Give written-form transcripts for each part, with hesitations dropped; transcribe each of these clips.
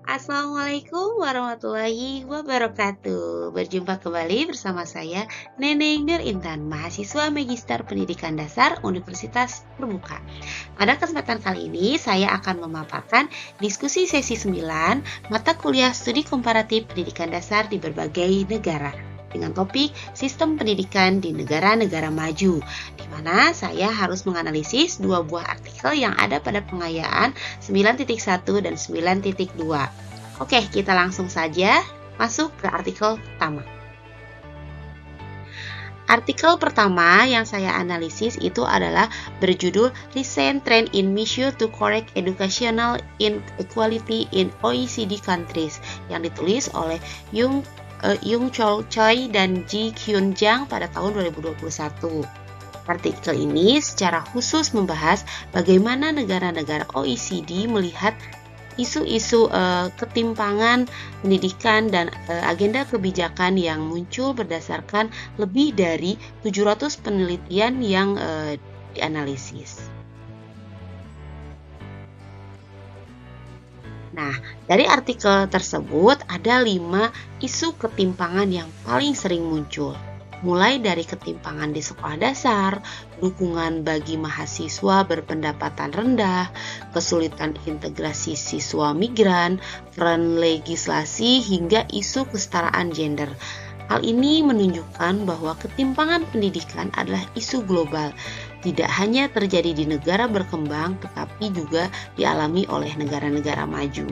Assalamualaikum warahmatullahi wabarakatuh. Berjumpa kembali bersama saya, Neneng Nur Intan, mahasiswa Magister Pendidikan Dasar Universitas Terbuka. Pada kesempatan kali ini, saya akan memaparkan diskusi sesi 9 mata kuliah studi komparatif pendidikan dasar di berbagai negara dengan topik sistem pendidikan di negara-negara maju, di mana saya harus menganalisis dua buah artikel yang ada pada pengayaan 9.1 dan 9.2. Oke, kita langsung saja masuk ke artikel pertama. Artikel pertama yang saya analisis itu adalah berjudul Recent Trend in Measure to Correct Educational Inequality in OECD Countries yang ditulis oleh Yung Choi dan Ji Kyun Jang pada tahun 2021. Artikel ini secara khusus membahas bagaimana negara-negara OECD melihat isu-isu ketimpangan pendidikan dan agenda kebijakan yang muncul berdasarkan lebih dari 700 penelitian yang dianalisis. Nah, dari artikel tersebut ada 5 isu ketimpangan yang paling sering muncul. Mulai dari ketimpangan di sekolah dasar, dukungan bagi mahasiswa berpendapatan rendah, kesulitan integrasi siswa migran, peran legislasi, hingga isu kesetaraan gender. Hal ini menunjukkan bahwa ketimpangan pendidikan adalah isu global, tidak hanya terjadi di negara berkembang, tetapi juga dialami oleh negara-negara maju.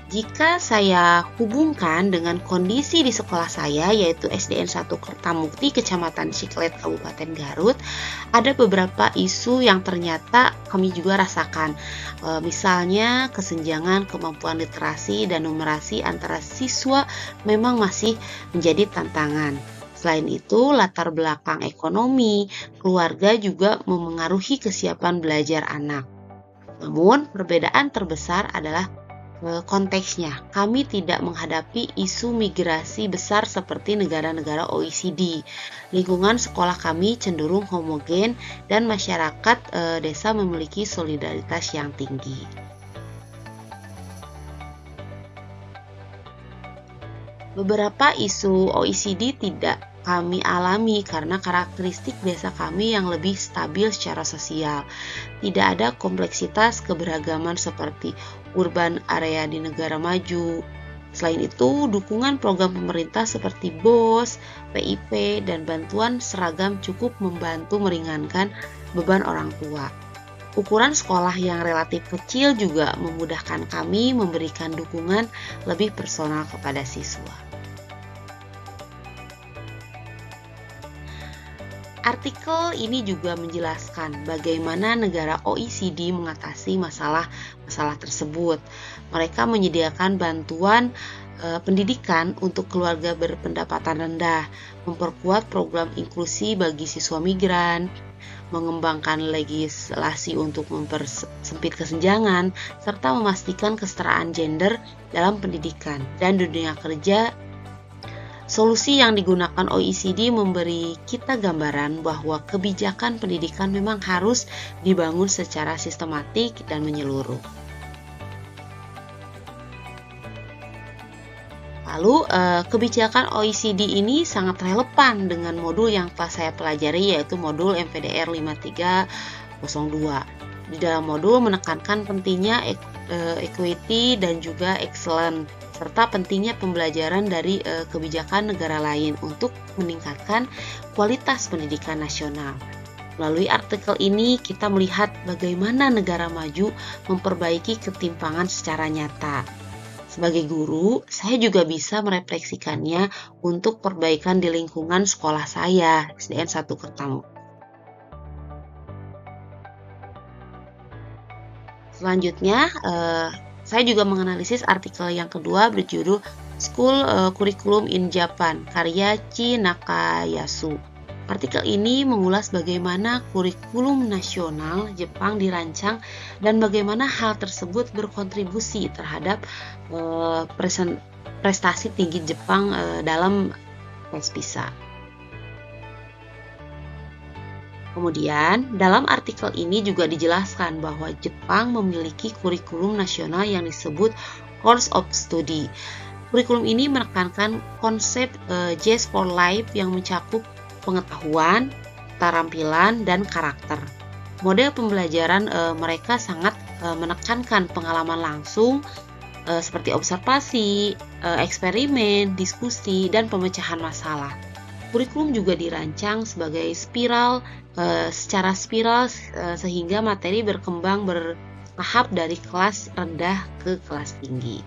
Jika saya hubungkan dengan kondisi di sekolah saya, yaitu SDN 1 Kertamukti, Kecamatan Ciklet, Kabupaten Garut, ada beberapa isu yang ternyata kami juga rasakan. Misalnya, kesenjangan kemampuan literasi dan numerasi antara siswa memang masih menjadi tantangan. Selain itu, latar belakang ekonomi, keluarga juga memengaruhi kesiapan belajar anak. Namun, perbedaan terbesar adalah konteksnya. Kami tidak menghadapi isu migrasi besar seperti negara-negara OECD. Lingkungan sekolah kami cenderung homogen dan masyarakat desa memiliki solidaritas yang tinggi. Beberapa isu OECD tidak kami alami karena karakteristik desa kami yang lebih stabil secara sosial. Tidak ada kompleksitas keberagaman seperti urban area di negara maju. Selain itu, dukungan program pemerintah seperti BOS, PIP, dan bantuan seragam cukup membantu meringankan beban orang tua. Ukuran sekolah yang relatif kecil juga memudahkan kami memberikan dukungan lebih personal kepada siswa. Artikel ini juga menjelaskan bagaimana negara OECD mengatasi masalah tersebut. Mereka menyediakan bantuan pendidikan untuk keluarga berpendapatan rendah, memperkuat program inklusi bagi siswa migran, mengembangkan legislasi untuk mempersempit kesenjangan, serta memastikan kesetaraan gender dalam pendidikan dan dunia kerja. Solusi yang digunakan OECD memberi kita gambaran bahwa kebijakan pendidikan memang harus dibangun secara sistematik dan menyeluruh. Lalu, kebijakan OECD ini sangat relevan dengan modul yang telah saya pelajari, yaitu modul MPDR 5302. Di dalam modul menekankan pentingnya equity dan juga excellence, serta pentingnya pembelajaran dari kebijakan negara lain untuk meningkatkan kualitas pendidikan nasional. Melalui artikel ini kita melihat bagaimana negara maju memperbaiki ketimpangan secara nyata. Sebagai guru, saya juga bisa merefleksikannya untuk perbaikan di lingkungan sekolah saya, SDN 1 Kertamukti. Selanjutnya, saya juga menganalisis artikel yang kedua berjudul School Curriculum in Japan, karya Chi Nakayasu. Artikel ini mengulas bagaimana kurikulum nasional Jepang dirancang dan bagaimana hal tersebut berkontribusi terhadap prestasi tinggi Jepang dalam tes PISA. Kemudian, dalam artikel ini juga dijelaskan bahwa Jepang memiliki kurikulum nasional yang disebut Course of Study. Kurikulum ini menekankan konsep Zest for Life yang mencakup pengetahuan, keterampilan, dan karakter. Model pembelajaran mereka sangat menekankan pengalaman langsung seperti observasi, eksperimen, diskusi, dan pemecahan masalah. Kurikulum juga dirancang sebagai secara spiral sehingga materi berkembang bertahap dari kelas rendah ke kelas tinggi.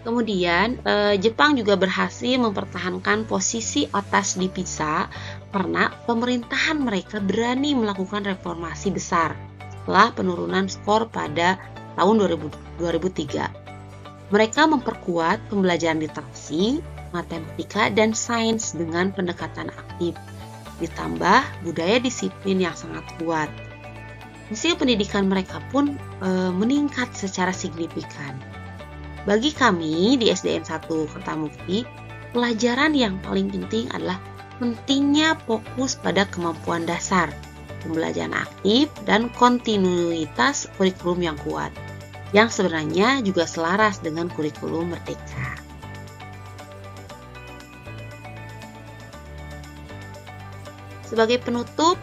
Kemudian, Jepang juga berhasil mempertahankan posisi atas di PISA karena pemerintahan mereka berani melakukan reformasi besar setelah penurunan skor pada tahun 2003. Mereka memperkuat pembelajaran literasi, matematika, dan sains dengan pendekatan aktif, ditambah budaya disiplin yang sangat kuat. Hasil pendidikan mereka pun meningkat secara signifikan. Bagi kami di SDN 1 Kertamukti, pelajaran yang paling penting adalah pentingnya fokus pada kemampuan dasar, pembelajaran aktif, dan kontinuitas kurikulum yang kuat, yang sebenarnya juga selaras dengan kurikulum Merdeka. Sebagai penutup,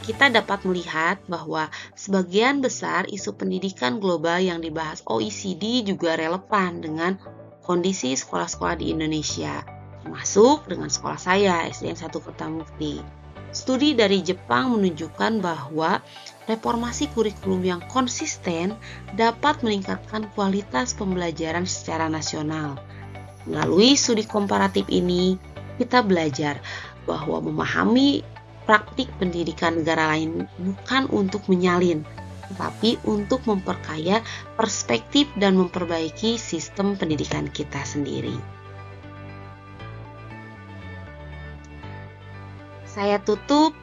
kita dapat melihat bahwa sebagian besar isu pendidikan global yang dibahas OECD juga relevan dengan kondisi sekolah-sekolah di Indonesia, termasuk dengan sekolah saya, SDN 1 Kertamukti. Studi dari Jepang menunjukkan bahwa reformasi kurikulum yang konsisten dapat meningkatkan kualitas pembelajaran secara nasional. Melalui studi komparatif ini, kita belajar bahwa memahami praktik pendidikan negara lain bukan untuk menyalin, tetapi untuk memperkaya perspektif dan memperbaiki sistem pendidikan kita sendiri. Saya tutup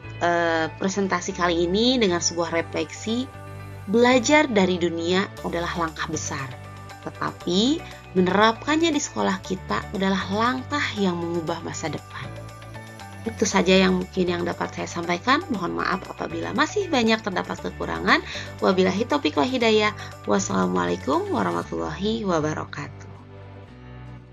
presentasi kali ini dengan sebuah refleksi. Belajar dari dunia adalah langkah besar, tetapi menerapkannya di sekolah kita adalah langkah yang mengubah masa depan. Itu saja yang dapat saya sampaikan. Mohon maaf apabila masih banyak terdapat kekurangan. Wabillahi taufiq wal hidayah. Wassalamualaikum warahmatullahi wabarakatuh.